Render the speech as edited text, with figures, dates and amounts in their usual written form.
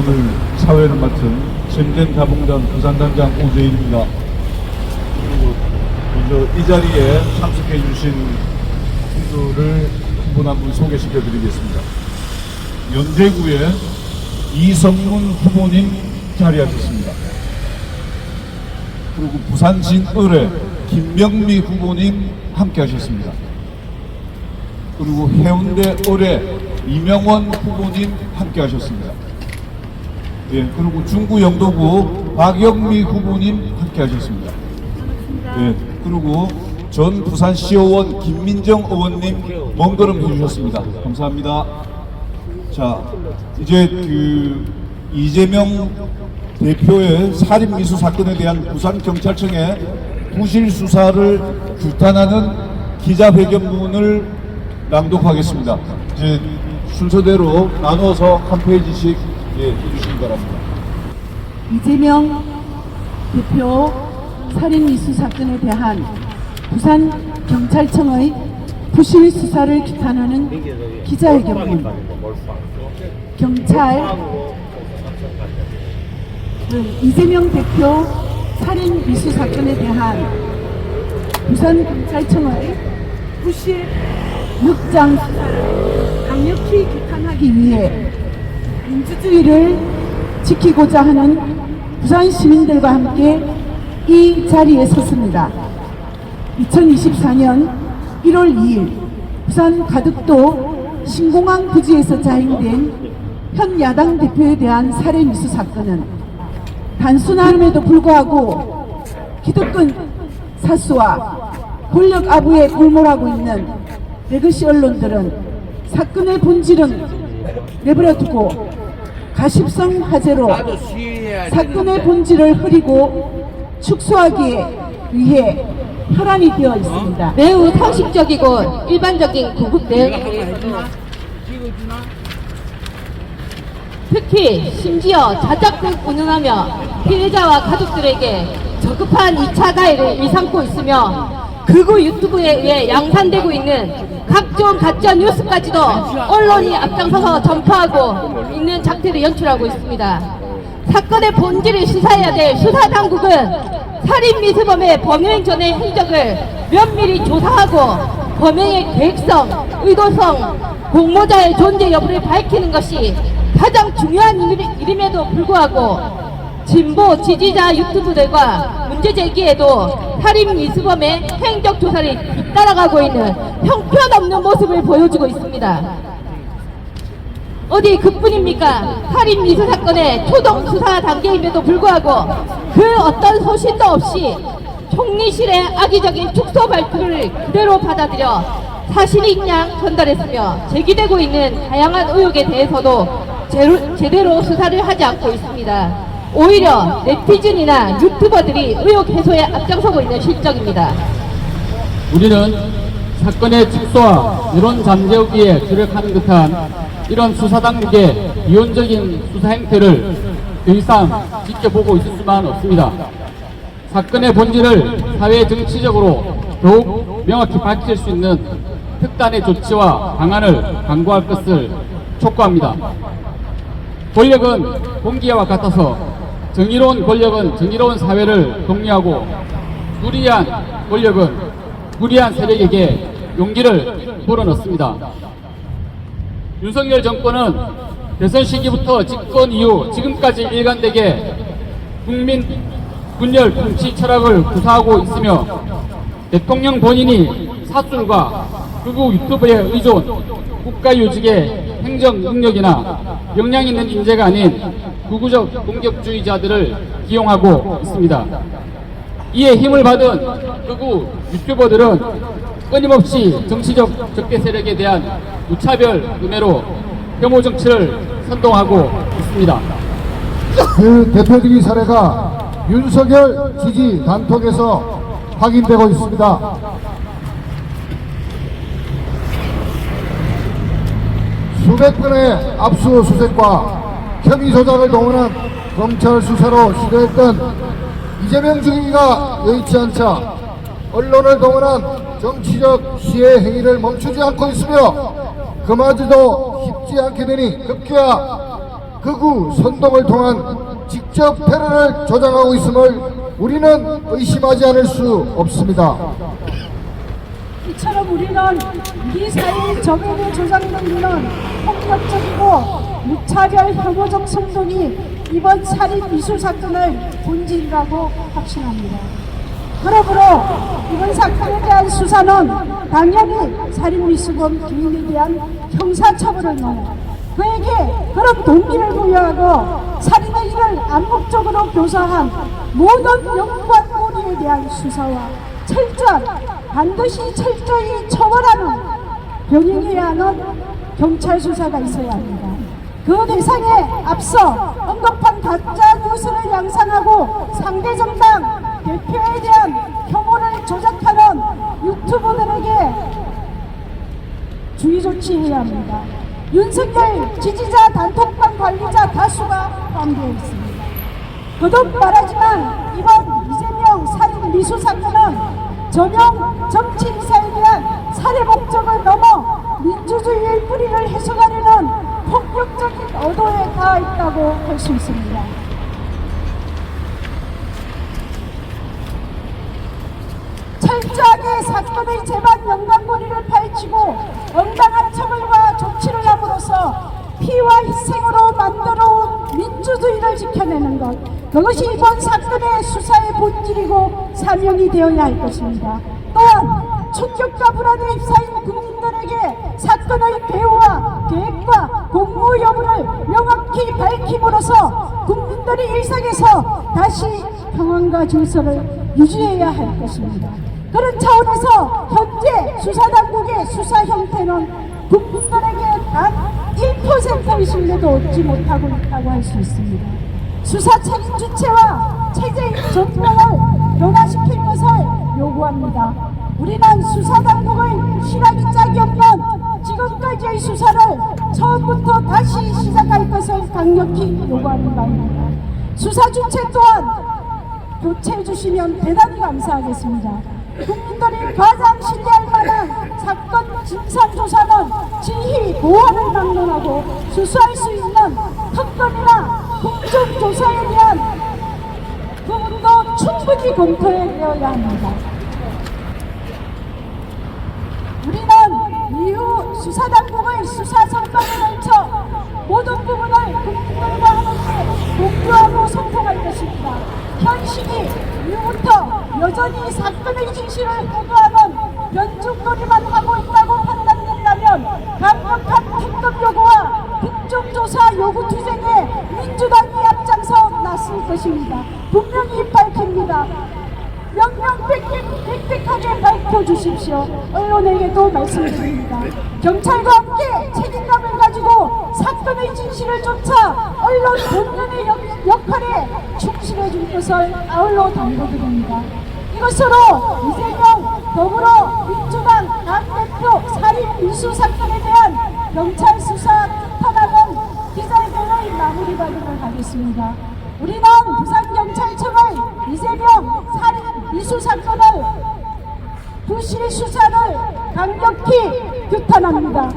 오늘 사회를 맡은 잼된 다봉단 부산단장 오재일입니다. 그리고 먼저 이 자리에 참석해 주신 분들을 한 분 한 분 소개시켜 드리겠습니다. 연대구의 이성문 후보님 자리하셨습니다. 그리고 부산 진을의 김명미 후보님 함께 하셨습니다. 그리고 해운대 을의 이명원 후보님 함께 하셨습니다. 예, 그리고 중구 영도구 박영미 후보님 함께 하셨습니다. 예, 그리고 전 부산시의원 김민정 의원님 먼 걸음 해주셨습니다. 감사합니다. 자, 이제 이재명 대표의 살인미수 사건에 대한 부산경찰청의 부실 수사를 규탄하는 기자회견문을 낭독하겠습니다. 이제 순서대로 나눠서 한 페이지씩 해주시기 바랍니다. 이재명 대표 살인미수 사건에 대한 부산경찰청의 부실 수사를 규탄하는 기자회견문. 경찰 이재명 대표 살인 미수 사건에 대한 부산경찰청의 부실 늑장 수사를 강력히 규탄하기 위해 민주주의를 지키고자 하는 부산 시민들과 함께 이 자리에 섰습니다. 2024년 1월 2일 부산 가덕도 신공항 부지에서 자행된 현 야당 대표에 대한 살해 미수 사건은 단순함에도 불구하고 기득권 사수와 권력 아부에 골몰하고 있는 레거시 언론들은 사건의 본질은 내버려두고 가십성 화제로 사건의 본질을 흐리고 축소하기 위해 혈안이 되어 있습니다. 매우 상식적이고 일반적인 구급대, 특히 심지어 자작극 운운하며 피해자와 가족들에게 저급한 2차 가해를 일삼고 있으며 극우 유튜브에 의해 양산되고 있는 각종 가짜 뉴스까지도 언론이 앞장서서 전파하고 있는 작태를 연출하고 있습니다. 사건의 본질을 수사해야 될 수사당국은 살인 미수범의 범행 전의 행적을 면밀히 조사하고 범행의 계획성, 의도성, 공모자의 존재 여부를 밝히는 것이 가장 중요한 일임에도 불구하고 진보 지지자 유튜브들과 문제 제기에도 살인 미수범의 행적 조사를 뒤따라가고 있는 형편없는 모습을 보여주고 있습니다. 어디 그뿐입니까? 살인 미수 사건의 초동 수사 단계임에도 불구하고 그 어떤 소신도 없이 총리실의 악의적인 축소 발표를 그대로 받아들여 사실인 양 전달했으며 제기되고 있는 다양한 의혹에 대해서도 제대로 수사를 하지 않고 있습니다. 오히려 네티즌이나 유튜버들이 의혹 해소에 앞장서고 있는 실정입니다. 우리는 사건의 축소와 여론 잠재우기에 주력하는 듯한 이런 수사당국의 이원적인 수사 행태를 더 이상 지켜보고 있을 수만 없습니다. 사건의 본질을 사회 정치적으로 더욱 명확히 밝힐 수 있는 특단의 조치와 방안을 강구할 것을 촉구합니다. 권력은 공기와 같아서 정의로운 권력은 정의로운 사회를 독려하고 무리한 권력은 무리한 세력에게 용기를 불어넣습니다. 윤석열 정권은 대선 시기부터 집권 이후 지금까지 일관되게 국민 분열 통치 철학을 구사하고 있으며 대통령 본인이 사술과 극우 유튜브의 의존, 국가유직의 행정 능력이나 역량 있는 인재가 아닌 극우적 공격주의자들을 기용하고 있습니다. 이에 힘을 받은 극우 유튜버들은 끊임없이 정치적 적대 세력에 대한 무차별 음해로 혐오 정치를 선동하고 있습니다. 그 대표적인 사례가 윤석열 지지 단톡에서 확인되고 있습니다. 수백 건의 압수수색과 혐의 조작을 동원한 검찰 수사로 시도했던 이재명 중위가 여의치 않자 언론을 동원한 정치적 시해 행위를 멈추지 않고 있으며 그마저도 쉽지 않게 되니 급기야 극우 선동을 통한 직접 테러를 조장하고 있음을 우리는 의심하지 않을 수 없습니다. 이처럼 우리는 미사일 적용에 조장되는 폭력적이고 무차별 혐오적 선동이 이번 살인 미수 사건의 본질이라고 확신합니다. 그러므로 이번 사건에 대한 수사는 당연히 살인 미수범 기인에 대한 형사처벌을 넘어 그에게 그런 동기를 부여하고 살인의 일을 암묵적으로 교사한 모든 연구관 무리에 대한 수사와 반드시 철저히 처벌하는 병행해야 하는 경찰 수사가 있어야 합니다. 그 대상에 앞서 언급한 가짜 뉴스를 양산하고 상대 정당 대표에 대한 혐오를 조작하는 유튜버들에게 주의 조치해야 합니다. 윤석열 지지자 단톡방 관리자 다수가 포함되어 있습니다. 거듭 말하지만 이번 이재명 살인 미수 사건은 전형 정치 인사에 대한 살해 목적을 넘어 민주주의의 뿌리를 훼손하려는 폭력적인 의도에 닿아 있다고 할 수 있습니다. 철저하게 사건의 재반 연관고리를 파헤치고 응당한 처벌과 조치를 함으로써 피와 희생으로 만들어온 민주주의를 지켜내는 것, 그것이 이번 사건의 수사의 본질이고 사명이 되어야 할 것입니다. 또한 충격과 불안에 휩싸인 국민들에게 사건의 배후와 계획과 공모 여부를 명확히 밝힘으로써 국민들의 일상에서 다시 평안과 질서를 유지해야 할 것입니다. 그런 차원에서 현재 수사당국의 수사 형태는 국민들에게 단 1%의 신뢰도 얻지 못하고 있다고 할 수 있습니다. 수사 책임 주체와 체제의 전면을 변화시킬 것을 요구합니다. 우리는 수사당국의 실학이 짝이 없는 지금까지의 수사를 처음부터 다시 시작할 것을 강력히 요구하는 바입니다. 수사 주체 또한 교체해 주시면 대단히 감사하겠습니다. 국민들이 가장 신뢰할 만한 사건 진상조사는 진위 보완을 막론하고 수사할 수 있는 특검이나 국정조사에 대한 부분도 충분히 검토해야 합니다. 우리는 이후 수사당국의 수사 성과를 걸쳐 모든 부분을 국민들과 함께 공유하고 소통할 것입니다. 현실이 이후부터 여전히 사건의 진실을 보도하는 변죽놀이만 하고 있다고 판단된다면 강력한 특검 요구와 국정조사 요구 투쟁에 민주당이 앞장서 나설 것입니다. 분명히 밝힙니다. 명명백백하게 밝혀주십시오. 언론에게도 말씀드립니다. 경찰과 함께 책임감을 가지고 사건의 진실을 쫓아 언론 본연의 역할에 충실해 줄 것을 아울러 당부드립니다. 이것으로 이재명 더불어민주당 당대표 살인 미수 사건에 대한 경찰 수사 탄압은 기자회견의 마무리 발언을 하겠습니다. 우리는 부산경찰청의 이재명 살인 미수 사건을 부실 수사를 강력히 규탄합니다.